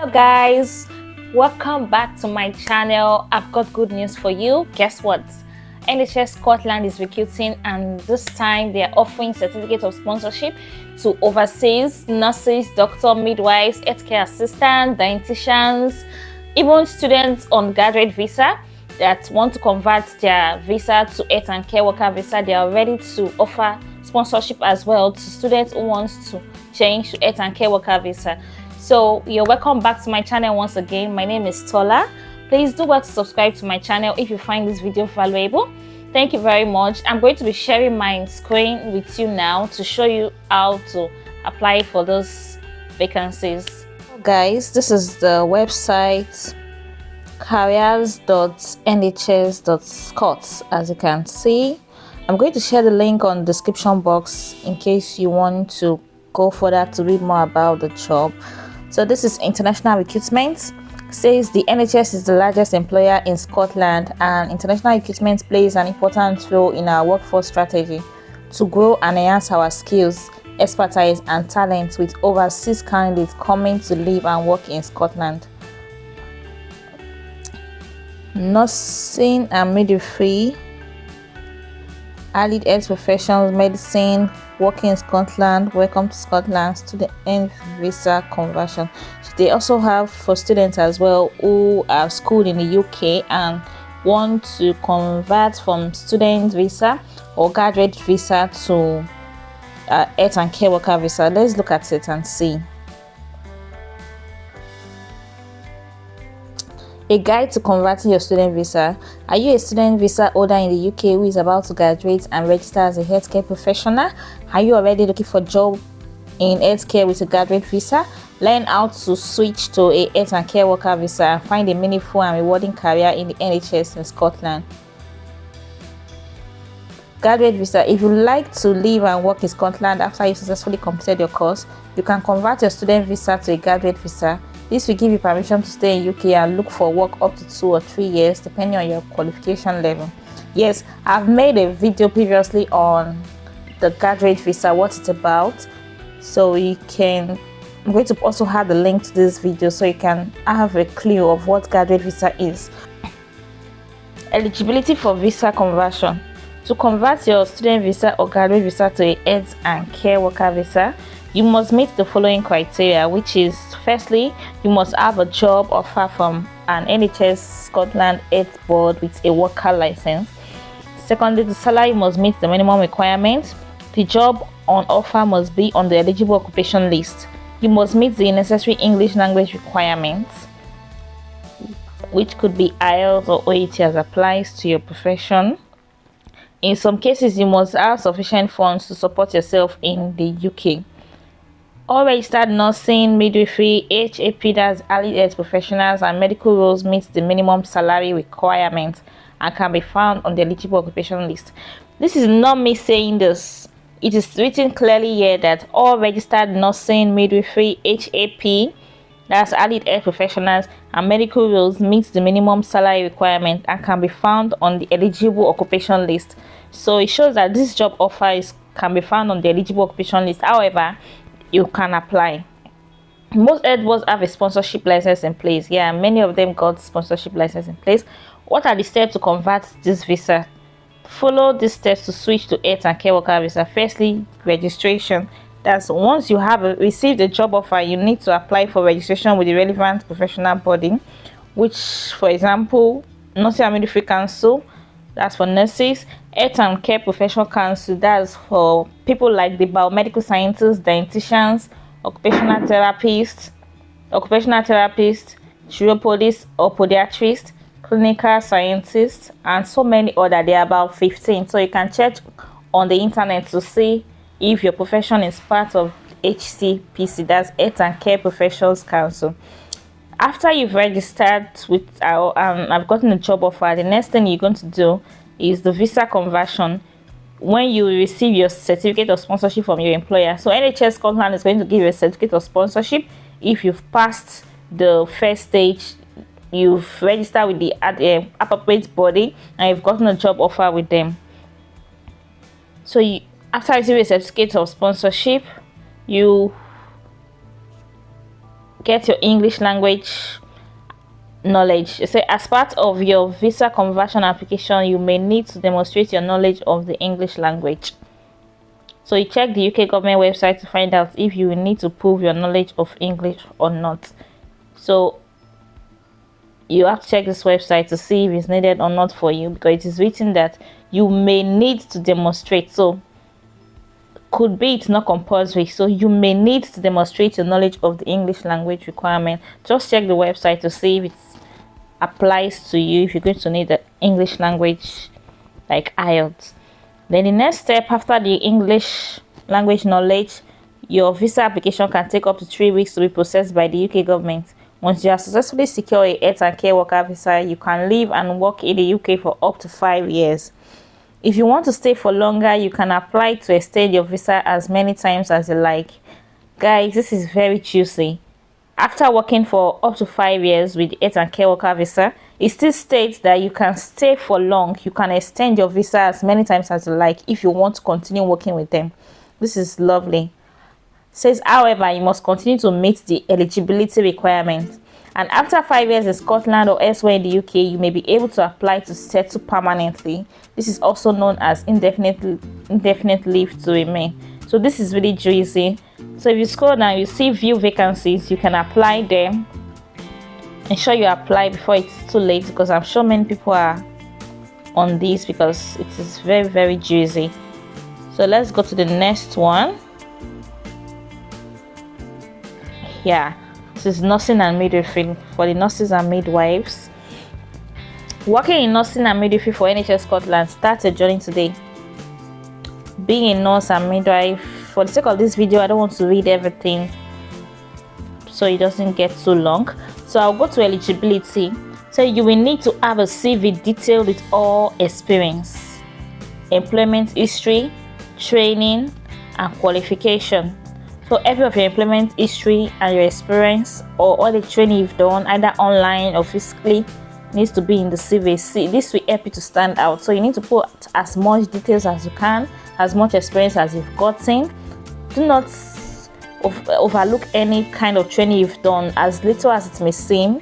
Hello guys, welcome back to my channel. I've got good news for you. Guess what? NHS Scotland is recruiting, and this time they are offering certificate of sponsorship to overseas nurses, doctor, midwives, healthcare assistants, dietitians, even students on graduate visa that want to convert their visa to health and care worker visa. They are ready to offer sponsorship as well to students who want to change to health and care worker visa. So you're welcome back to my channel once again. My name is Tola. Please do well to subscribe to my channel if you find this video valuable. Thank you very much. I'm going to be sharing my screen with you now to show you how to apply for those vacancies. Guys, this is the website careers.nhs.scot. As you can see, I'm going to share the link on the description box in case you want to go further to read more about the job. So this is international recruitment. Says the NHS is the largest employer in Scotland, and international recruitment plays an important role in our workforce strategy to grow and enhance our skills, expertise and talent, with overseas candidates coming to live and work in Scotland. Nursing and midwifery, allied health professions, medicine, working in Scotland, welcome to Scotland, student visa conversion. They also have for students as well who are schooled in the UK and want to convert from student visa or graduate visa to health and care worker visa. Let's look at it and see. A guide to converting your student visa. Are you a student visa holder in the UK who is about to graduate and register as a healthcare professional? Are you already looking for a job in healthcare with a graduate visa? Learn how to switch to a health and care worker visa and find a meaningful and rewarding career in the NHS in Scotland. Graduate visa. If you like to live and work in Scotland after you successfully completed your course, you can convert your student visa to a graduate visa. This will give you permission to stay in UK and look for work up to 2 or 3 years depending on your qualification level. Yes, I've made a video previously on the graduate visa, what it's about. So I'm going to also add the link to this video so you can have a clue of what graduate visa is. Eligibility for visa conversion. To convert your student visa or graduate visa to a health and care worker visa, you must meet the following criteria, which is: firstly, you must have a job offer from an NHS Scotland Health Board with a worker license. Secondly, the salary must meet the minimum requirements. The job on offer must be on the eligible occupation list. You must meet the necessary English language requirements, which could be IELTS or OET as applies to your profession. In some cases, you must have sufficient funds to support yourself in the UK. All registered nursing, midwifery, HAP, that's allied health professionals, and medical roles meet the minimum salary requirement and can be found on the eligible occupation list. This is not me saying this. It is written clearly here that all registered nursing, midwifery, HAP, that's allied health professionals, and medical roles meet the minimum salary requirement and can be found on the eligible occupation list. So it shows that this job offer can be found on the eligible occupation list. However, you can apply. Most health boards have a sponsorship license in place. Yeah, many of them got sponsorship license in place. What are the steps to convert this visa? Follow these steps to switch to health and care worker visa. Firstly, registration. That's once you have received a job offer, you need to apply for registration with the relevant professional body, which, for example, Nursing and Midwifery Council, that's for nurses. Health and Care Professional Council, that's for people like the biomedical scientists, dietitians, occupational therapists, chiropodists or podiatrists, clinical scientists, and so many other. There are about 15. So you can check on the internet to see if your profession is part of HCPC, that's Health and Care Professionals Council. After you've registered with I've gotten a job offer, the next thing you're going to do is the visa conversion when you receive your certificate of sponsorship from your employer. So NHS Scotland is going to give you a certificate of sponsorship if you've passed the first stage, you've registered with the appropriate body, and you've gotten a job offer with them. So after receiving a certificate of sponsorship, you get your English language knowledge. It says as part of your visa conversion application, you may need to demonstrate your knowledge of the English language. So you check the UK government website to find out if you need to prove your knowledge of English or not. So you have to check this website to see if it's needed or not for you, because it is written that you may need to demonstrate. So could be it's not compulsory, so you may need to demonstrate your knowledge of the English language requirement. Just check the website to see if it applies to you, if you're going to need the English language like IELTS. Then the next step after the English language knowledge, your visa application can take up to 3 weeks to be processed by the UK government. Once you have successfully secured a health and care worker visa, you can live and work in the UK for up to 5 years. If you want to stay for longer, you can apply to extend your visa as many times as you like. Guys, this is very juicy. After working for up to 5 years with the health and care worker visa, it still states that you can stay for long. You can extend your visa as many times as you like if you want to continue working with them. This is lovely. It says, however, you must continue to meet the eligibility requirements. And after 5 years in Scotland or elsewhere in the UK, you may be able to apply to settle permanently. This is also known as indefinite leave to remain. So this is really juicy. So if you scroll down, you see view vacancies. You can apply there. Ensure you apply before it's too late, because I'm sure many people are on this because it is very, very juicy. So let's go to the next one. Yeah. This is nursing and midwifery for the nurses and midwives. Working in nursing and midwifery for NHS Scotland, start your journey today. Being a nurse and midwife, for the sake of this video, I don't want to read everything so it doesn't get too long. So I'll go to eligibility. So you will need to have a CV detailed with all experience, employment history, training, and qualification. So every of your employment history and your experience, or all the training you've done, either online or physically, needs to be in the CV. See, this will help you to stand out. So you need to put as much details as you can, as much experience as you've gotten. Do not overlook any kind of training you've done, as little as it may seem.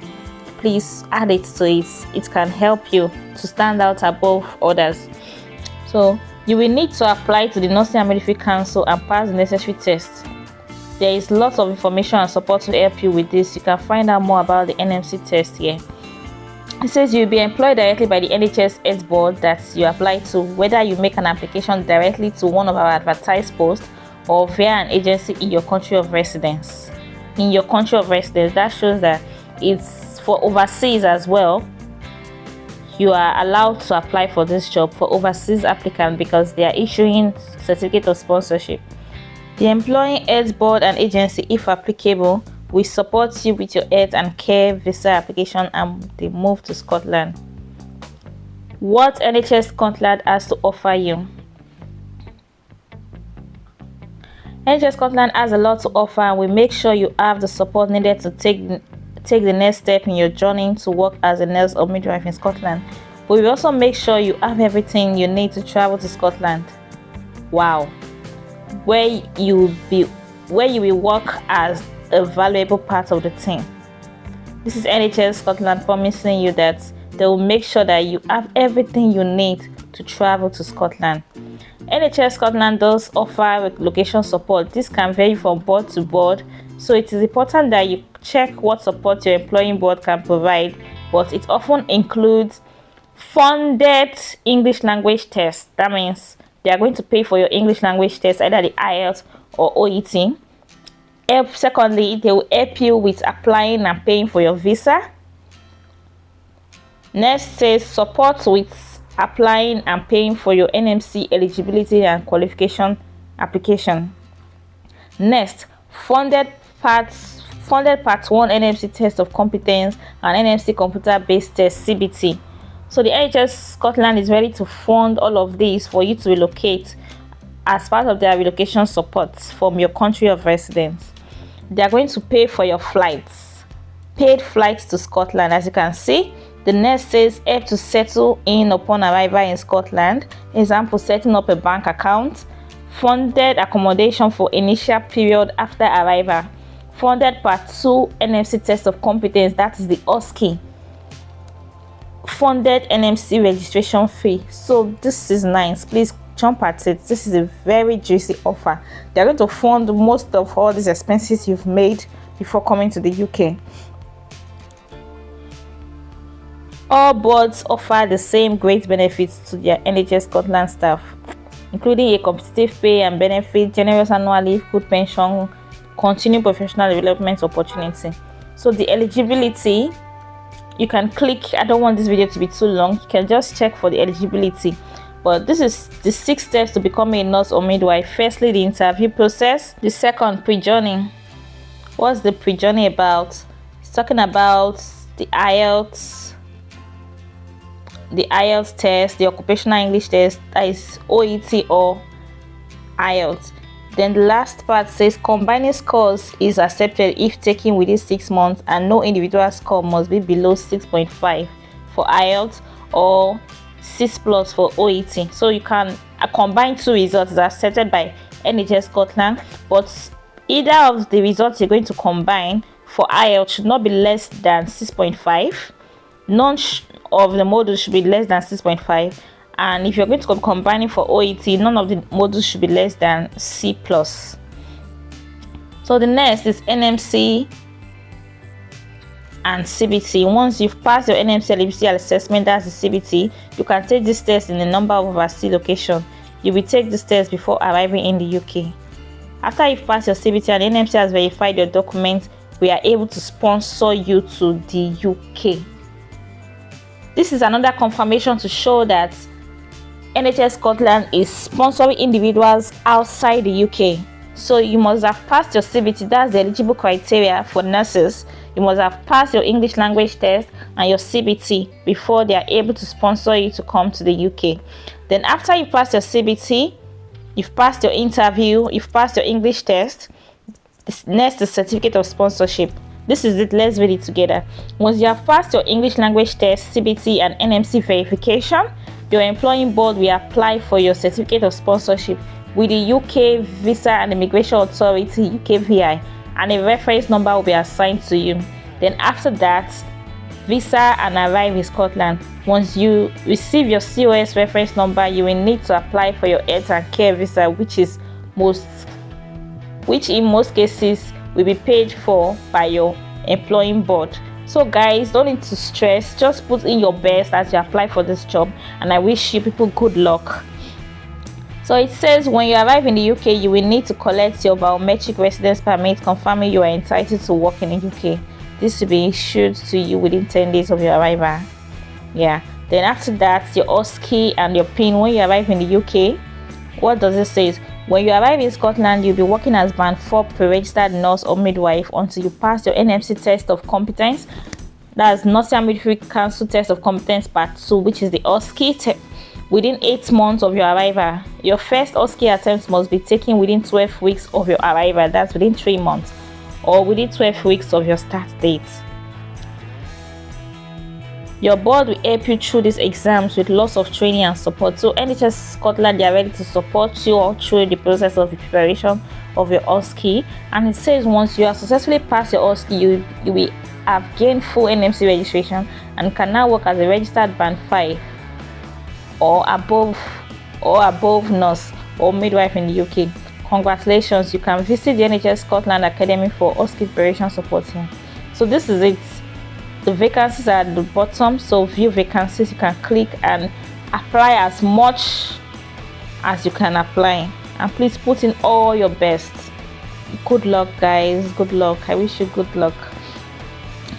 Please add it to it. It can help you to stand out above others. So you will need to apply to the Nursing and Midwifery Council and pass the necessary tests. There is lots of information and support to help you with this. You can find out more about the NMC test here. It says you'll be employed directly by the NHS Health Board that you apply to, whether you make an application directly to one of our advertised posts or via an agency in your country of residence. In your country of residence, that shows that it's for overseas as well. You are allowed to apply for this job for overseas applicants because they are issuing certificate of sponsorship. The employing health board and agency, if applicable, will support you with your health and care visa application and the move to Scotland. What NHS Scotland has to offer you. NHS Scotland has a lot to offer, and will make sure you have the support needed to take the next step in your journey to work as a nurse or midwife in Scotland. But we also make sure you have everything you need to travel to Scotland. Wow. Where you will work as a valuable part of the team. This is NHS Scotland promising you that they will make sure that you have everything you need to travel to Scotland. NHS Scotland does offer relocation support. This can vary from board to board, so it is important that you check what support your employing board can provide, but it often includes funded English language tests. That means they are going to pay for your English language test, either the IELTS or OET. Secondly, they will help you with applying and paying for your visa. Next says support with applying and paying for your NMC eligibility and qualification application. Next, funded part 1 NMC test of competence and NMC computer-based test CBT. So the NHS Scotland is ready to fund all of these for you to relocate as part of their relocation support from your country of residence. They are going to pay for your flights, paid flights to Scotland. As you can see, the next says help to settle in upon arrival in Scotland. Example, setting up a bank account, funded accommodation for initial period after arrival, funded part 2 NMC test of competence, that is the OSCE, funded NMC registration fee. So this is nice. Please jump at it. This is a very juicy offer. They're going to fund most of all these expenses you've made before coming to the UK. All boards offer the same great benefits to their NHS Scotland staff, including a competitive pay and benefit, generous annual leave, good pension, continued professional development opportunity. So the eligibility, you can click. I don't want this video to be too long. You can just check for the eligibility. But this is the 6 steps to becoming a nurse or midwife. Firstly, the interview process. The second, pre-journey. What's the pre-journey about? It's talking about the IELTS test, the occupational English test, that is OET or IELTS. Then the last part says combining scores is accepted if taken within 6 months, and no individual score must be below 6.5 for IELTS or 6+ for OET. So you can combine 2 results is accepted by NHS Scotland, but either of the results you're going to combine for IELTS should not be less than 6.5. None of the modules should be less than 6.5. And if you're going to combine it for OET, none of the modules should be less than C+. So the next is NMC and CBT. Once you've passed your NMC eligibility assessment, that's the CBT, you can take this test in a number of overseas locations. You will take this test before arriving in the UK. After you've passed your CBT and NMC has verified your documents, we are able to sponsor you to the UK. This is another confirmation to show that NHS Scotland is sponsoring individuals outside the UK. So you must have passed your CBT, that's the eligible criteria for nurses. You must have passed your English language test and your CBT before they are able to sponsor you to come to the UK. Then after you pass your CBT, you've passed your interview, you've passed your English test, next is certificate of sponsorship. This is it. Let's read it together. Once you have passed your English language test, CBT and NMC verification, your employing board will apply for your certificate of sponsorship with the UK Visa and Immigration Authority (UKVI), and a reference number will be assigned to you. Then after that, visa and arrive in Scotland. Once you receive your COS reference number, you will need to apply for your health and care visa, which in most cases will be paid for by your employing board. So guys, don't need to stress, just put in your best as you apply for this job, and I wish you people good luck. So it says when you arrive in the UK, you will need to collect your biometric residence permit confirming you are entitled to work in the UK. This will be issued to you within 10 days of your arrival. Yeah. Then after that, your OSCE and your PIN. When you arrive in the UK, what does it say? When you arrive in Scotland, you'll be working as Band 4 pre-registered nurse or midwife until you pass your NMC test of competence. That's Nottingham Midwifery Council test of competence part 2, which is the OSCE, within 8 months of your arrival. Your first OSCE attempt must be taken within 12 weeks of your arrival. That's within 3 months, or within 12 weeks of your start date. Your board will help you through these exams with lots of training and support. So NHS Scotland, they are ready to support you all through the process of the preparation of your OSCE. And it says once you have successfully passed your OSCE, you will have gained full NMC registration and can now work as a registered Band 5 or above nurse or midwife in the UK. Congratulations, you can visit the NHS Scotland Academy for OSCE preparation support here. So this is it. The vacancies are at the bottom, so view vacancies. You can click and apply as much as you can apply, and please put in all your best. Good luck guys, good luck. I wish you good luck.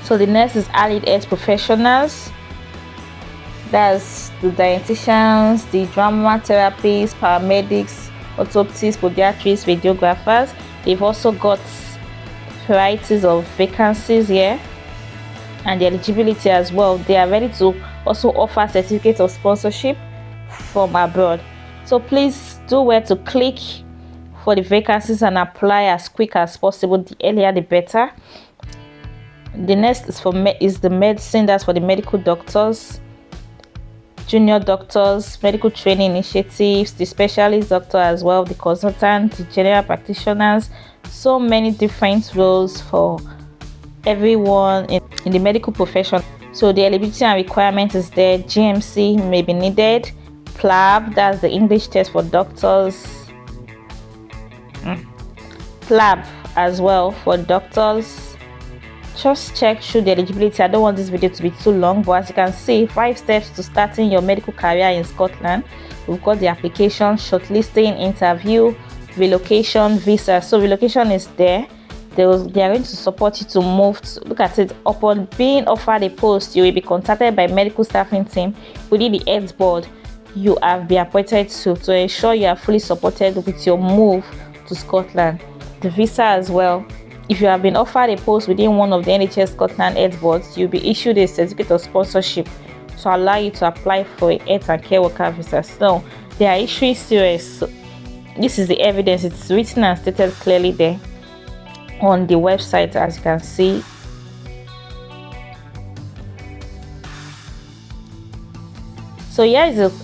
So the next is allied health professionals. That's the dietitians, the drama therapists, paramedics, orthoptists, podiatrists, radiographers. They've also got varieties of vacancies here, and the eligibility as well. They are ready to also offer certificates of sponsorship from abroad. So please do well to click for the vacancies and apply as quick as possible. The earlier the better. The next is the medicine. That's for the medical doctors. junior doctors, medical training initiatives, the specialist doctor as well, the consultant, the general practitioners. So many different roles for everyone in the medical profession. So the eligibility and requirement is there. GMC may be needed. PLAB, that's the English test for doctors. PLAB as well for doctors. Just check through the eligibility. I don't want this video to be too long, but as you can see, 5 steps to starting your medical career in Scotland. We've got the application, shortlisting, interview, relocation, visa. So relocation is there. They are going to support you to move. Look at it. Upon being offered a post, you will be contacted by medical staffing team within the health board you have been appointed to ensure you are fully supported with your move to Scotland. The visa as well. If you have been offered a post within one of the NHS Scotland health boards, you'll be issued a certificate of sponsorship to allow you to apply for a health and care worker visa. So they are issuing serious. This is the evidence. It's written and stated clearly there on the website, as you can see. So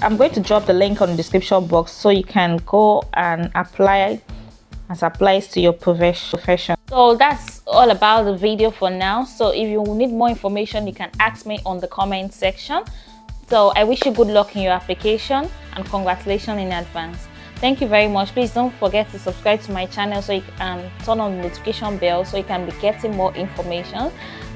I'm going to drop the link on the description box so you can go and apply as applies to your profession. So that's all about the video for now. So if you need more information, you can ask me on the comment section. So I wish you good luck in your application and congratulations in advance. Thank you very much. Please don't forget to subscribe to my channel so you can turn on the notification bell so you can be getting more information.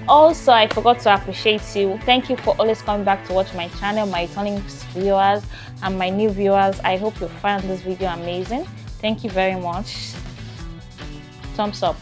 Also, I forgot to appreciate you. Thank you for always coming back to watch my channel, my returning viewers and my new viewers. I hope you found this video amazing. Thank you very much. Thumbs up.